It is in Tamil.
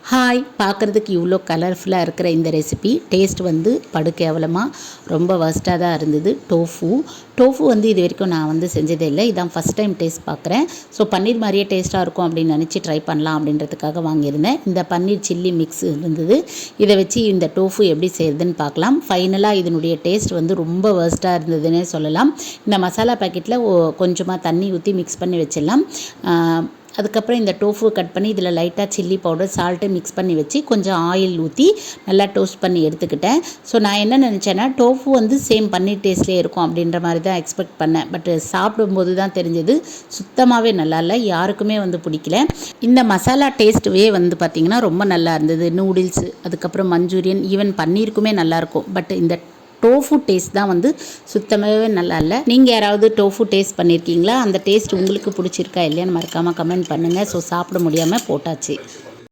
ஹாய், பார்க்குறதுக்கு இவ்வளோ கலர்ஃபுல்லாக இருக்கிற இந்த ரெசிபி டேஸ்ட் வந்து படுகேவலமாக ரொம்ப வர்ஸ்ட்டாக தான் இருந்தது. டோஃபு வந்து இது வரைக்கும் நான் வந்து செஞ்சதே இல்லை. இதான் ஃபஸ்ட் டைம் டேஸ்ட் பார்க்குறேன். ஸோ பன்னீர் மாதிரியே டேஸ்ட்டாக இருக்கும் அப்படின்னு நினச்சி ட்ரை பண்ணலாம் அப்படின்றதுக்காக வாங்கியிருந்தேன். இந்த பன்னீர் சில்லி மிக்ஸ் இருந்தது. இதை வச்சு இந்த டோஃபு எப்படி செய்கிறதுன்னு பார்க்கலாம். ஃபைனலாக இதனுடைய டேஸ்ட் வந்து ரொம்ப வர்ஸ்ட்டாக இருந்ததுன்னே சொல்லலாம். இந்த மசாலா பேக்கெட்டில் கொஞ்சமாக தண்ணி ஊற்றி மிக்ஸ் பண்ணி வச்சிடலாம். அதுக்கப்புறம் இந்த டோஃபு கட் பண்ணி இதில் லைட்டாக சில்லி பவுடர் சால்ட்டு மிக்ஸ் பண்ணி வச்சு கொஞ்சம் ஆயில் ஊற்றி நல்லா டோஸ்ட் பண்ணி எடுத்துக்கிட்டேன். ஸோ நான் என்ன நினச்சேன்னா டோஃபு வந்து சேம் பன்னீர் டேஸ்ட்லேயே இருக்கும் அப்படின்ற மாதிரி தான் எக்ஸ்பெக்ட் பண்ணேன். பட் சாப்பிடும்போது தான் தெரிஞ்சது சுத்தமாகவே நல்லா இல்லை, யாருக்குமே வந்து பிடிக்கல. இந்த மசாலா டேஸ்ட்டுவே வந்து பார்த்திங்கன்னா ரொம்ப நல்லா இருந்தது. நூடுல்ஸு, அதுக்கப்புறம் மஞ்சூரியன், ஈவன் பன்னீருக்குமே நல்லாயிருக்கும். பட் இந்த டோஃபு டேஸ்ட் தான் வந்து சுத்தமாகவே நல்லா இல்லை. நீங்கள் யாராவது டோஃபு டேஸ்ட் பண்ணியிருக்கீங்களா? அந்த டேஸ்ட் உங்களுக்கு பிடிச்சிருக்கா இல்லையான்னு மறக்காமல் கமெண்ட் பண்ணுங்கள். ஸோ சாப்பிட முடியாமல் போட்டாச்சு.